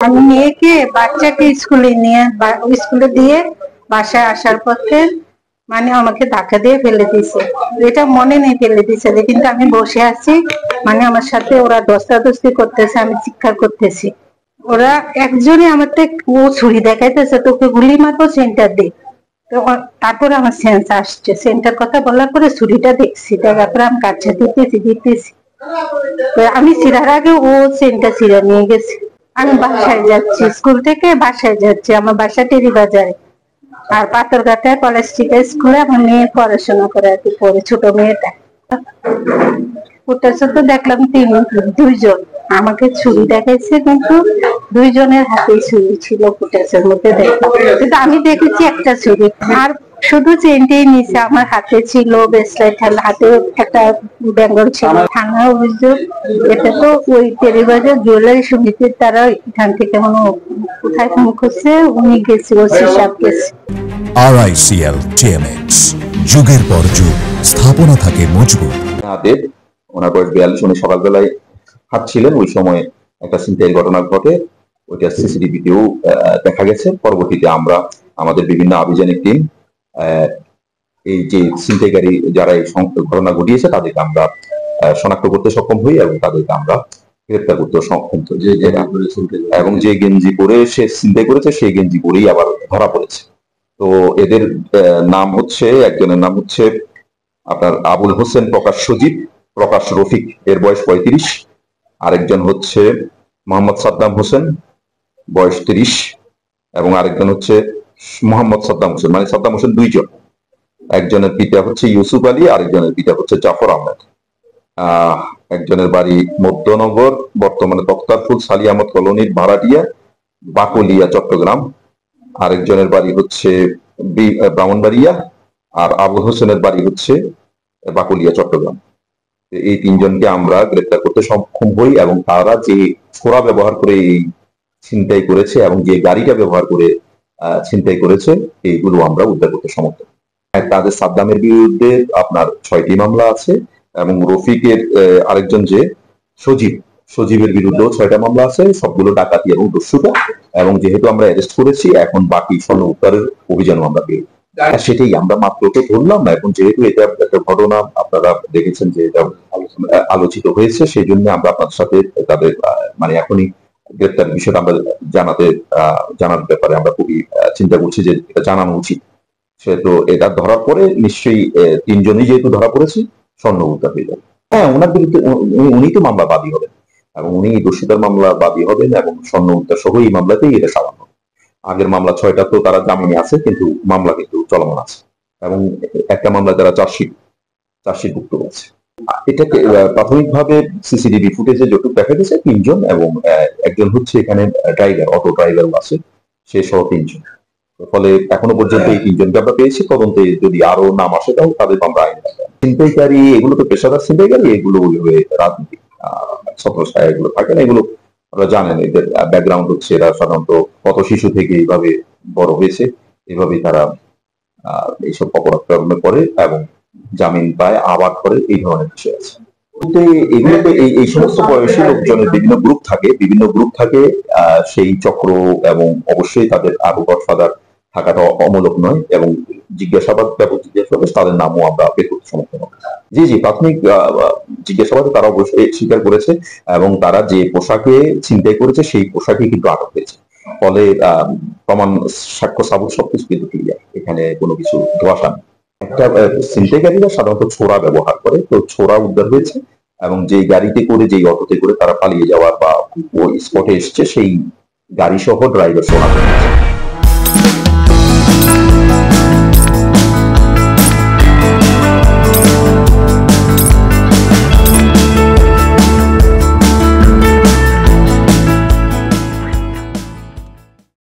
আমি মেয়েকে বাচ্চাকে স্কুলে দিয়ে বাসায় আসার পথে মানে আমাকে ধাক্কা দিয়ে ফেলে দিয়েছে। এটা মনে নেই ফেলে দিয়েছে, কিন্তু আমি বসে আছি, মানে আমার সাথে ওরা ধস্তাধস্তি করতেছে, আমি চিৎকার করতেছি। ওরা একজনে আমার ও ছুরি দেখাইতেছে, তোকে গুলি মারবো, সেন্টার দে। তারপরে আমার সেন্স আসছে, সেন্টার কথা বলার পরে ছুরিটা দেখছি, দেখার পরে আমি কাছে দিতেছি। আমি ছিঁড়ার আগে ও সেন্টার ছিঁড়া নিয়ে গেছে। আমি বাসায় যাচ্ছি, স্কুল থেকে বাসায় যাচ্ছি, আমার বাসা টেরি বাজারে। আর পাথরঘাটায় কলেজ স্কুলে আমার মেয়ে পড়াশোনা করে আর কি, পড়ে ছোট মেয়েটা। ফুটেজে তো দেখলাম দুইজন আমাকে ছুরি দেখাইছে, কিন্তু দুইজনের হাতেই ছুরি ছিল ফুটেজের মধ্যে দেখলাম, কিন্তু আমি দেখেছি একটা ছুরি। আর শুধু চেনটাই নিচে আমার হাতে ছিল, ব্রেসলেট হাতে একটা বেঙ্গল ছিল। থানা অভিযোগ, এটা তো ওই টেরিবাজার জুয়েলারি সমিতির তারা এখান থেকে কোথায় ফোন করছে, উনি গেছে, ওসি সাহেব গেছে। RICL TMX, যুগের পর যুগ স্থাপনা থাকে মজবুত। ওনার বয়স 42, উনি সকালবেলায় হাঁটছিলেন, ওই সময় একটা ছিনতাইয়ের ঘটনা ঘটে, ওইটা সিসিটিভিতেও দেখা গেছে। পরবর্তীতে আমরা আমাদের বিভিন্ন আভিযানিক টিম এই যে ছিনতাইকারী যারা এই ঘটনা ঘটিয়েছে তাদেরকে আমরা শনাক্ত করতে সক্ষম হই এবং তাদেরকে আমরা গ্রেপ্তার করতে সক্ষম হই। এবং যে গেঞ্জি পরে সে ছিনতাই করেছে সেই গেঞ্জি পরেই আবার ধরা পড়েছে। তো এদের নাম হচ্ছে, একজনের নাম হচ্ছে আপনার আবুল হোসেন প্রকাশ সজীব, প্রকাশ রফিক, এর বয়স 35। আরেকজন হচ্ছে মোহাম্মদ সাদ্দাম হোসেন, বয়স 30। এবং আরেকজন হচ্ছে মোহাম্মদ সাদ্দাম হোসেন, মানে সাদ্দাম হোসেন দুইজন। একজনের পিতা হচ্ছে ইউসুফ আলী, আরেকজনের পিতা হচ্ছে জাফর আহমেদ। একজনের বাড়ি মধ্যনগর, বর্তমানে তক্তারফুল সালি আহমদ কলোনির ভাড়াটিয়া, বাকলিয়া, চট্টগ্রাম। আরেকজনের বাড়ি হচ্ছে ব্রাহ্মণবাড়িয়া, আর আবুল হোসেনের বাড়ি হচ্ছে বাকলিয়া, চট্টগ্রাম। এই তিনজনকে আমরা গ্রেপ্তার করতে সক্ষম হই এবং তারা যে ছোরা ব্যবহার করে এই ছিনতাই করেছে এবং যে গাড়িটা ব্যবহার করে ছিনতাই করেছে, এইগুলো আমরা উদ্ধার করতে সমর্থ। তাদের সাদ্দামের বিরুদ্ধে আপনার 6টি মামলা আছে এবং রফিকের আরেকজন যে সজীবের বিরুদ্ধেও 6টা মামলা আছে, সবগুলো ডাকাতি এবং দস্যুতা। এবং যেহেতু আমরা অ্যারেস্ট করেছি, এখন বাকি স্বর্ণ উদ্ধারের অভিযানও আমরা পেয়ে সেটাই আমরা মাত্র তো ধরলাম না। এখন যেহেতু এটা একটা ঘটনা আপনারা দেখেছেন যে এটা আলোচিত হয়েছে, সেই জন্য আমরা আপনাদের সাথে তাদের মানে এখনই গ্রেপ্তার বিষয়টা আমরা জানার ব্যাপারে আমরা খুবই চিন্তা করছি যে এটা জানানো উচিত। সেহেতু এটা ধরার পরে নিশ্চয়ই তিনজনই যেহেতু ধরা পড়েছে, স্বর্ণ উদ্ধার হয়ে যাবে। হ্যাঁ, ওনার বিরুদ্ধে উনি তো মামলা বাদী হবেন এবং উনি দোষিতার মামলা বাদী হবেন এবং স্বর্ণ উদ্ধার সহ এই মামলাতেই এটা সামান্য। আগের মামলা 6টা তো তারা জামিনে আছে, কিন্তু মামলা কিন্তু চলমান আছে এবং একটা মামলা তারা চার্জশিটভুক্ত হয়েছে। এটাকে প্রাথমিকভাবে সিসিটিভি ফুটেজে যতটুকু দেখা গেছে 3 জন এবং একজন হচ্ছে এখানে ড্রাইভার, অটো ড্রাইভার আছে, সে সহ 3 জন। ফলে এখনো পর্যন্ত এই 3 জনকে আমরা পেয়েছি। তদন্তে যদি আরো নাম আসে তাহলে তাদের আমরা আইন ছিনতাইকারী, এগুলো তো পেশাদার ছিনতাইকারী, এগুলো রাজনীতি ছত্রছায়া এগুলো থাকে না। এগুলো আপনারা জানেন, এদের ব্যাকগ্রাউন্ড হচ্ছে এরা সাধারণত কত শিশু থেকে এইভাবে বড় হয়েছে, এইভাবেই তারা এইসব অপরাধ করে এবং জামিন পায়, আবার করে, এই ধরনের বিষয় আছে। এগুলোতে এই সমস্ত বয়সী লোকজনের বিভিন্ন গ্রুপ থাকে, সেই চক্র, এবং অবশ্যই তাদের আরো গডফাদার থাকাটা অমূলক নয়। এবং জিজ্ঞাসাবাদ তাদের নামও আমরা বের করতে সমর্থন হব। জি, প্রাথমিক জিজ্ঞাসাবাদে তারা অবশ্যই স্বীকার করেছে এবং তারা যে পোশাকে ছিনতাই করেছে সেই পোশাকে কিন্তু আটক হয়েছে। ফলে প্রমাণ, সাক্ষ্য সাবুত সবকিছু কিন্তু ক্লিয়ার, এখানে কোনো কিছু ধোঁয়াশা নেই। একটা ছিনতাইকারীরা সাধারণত ছোরা ব্যবহার করে, তো ছোরা উদ্ধার হয়েছে এবং যে গাড়িতে করে, যেই অটোতে করে তারা পালিয়ে যাওয়ার বা ওই স্পটে এসছে, সেই গাড়ি সহ ড্রাইভার শনাক্ত হয়েছে।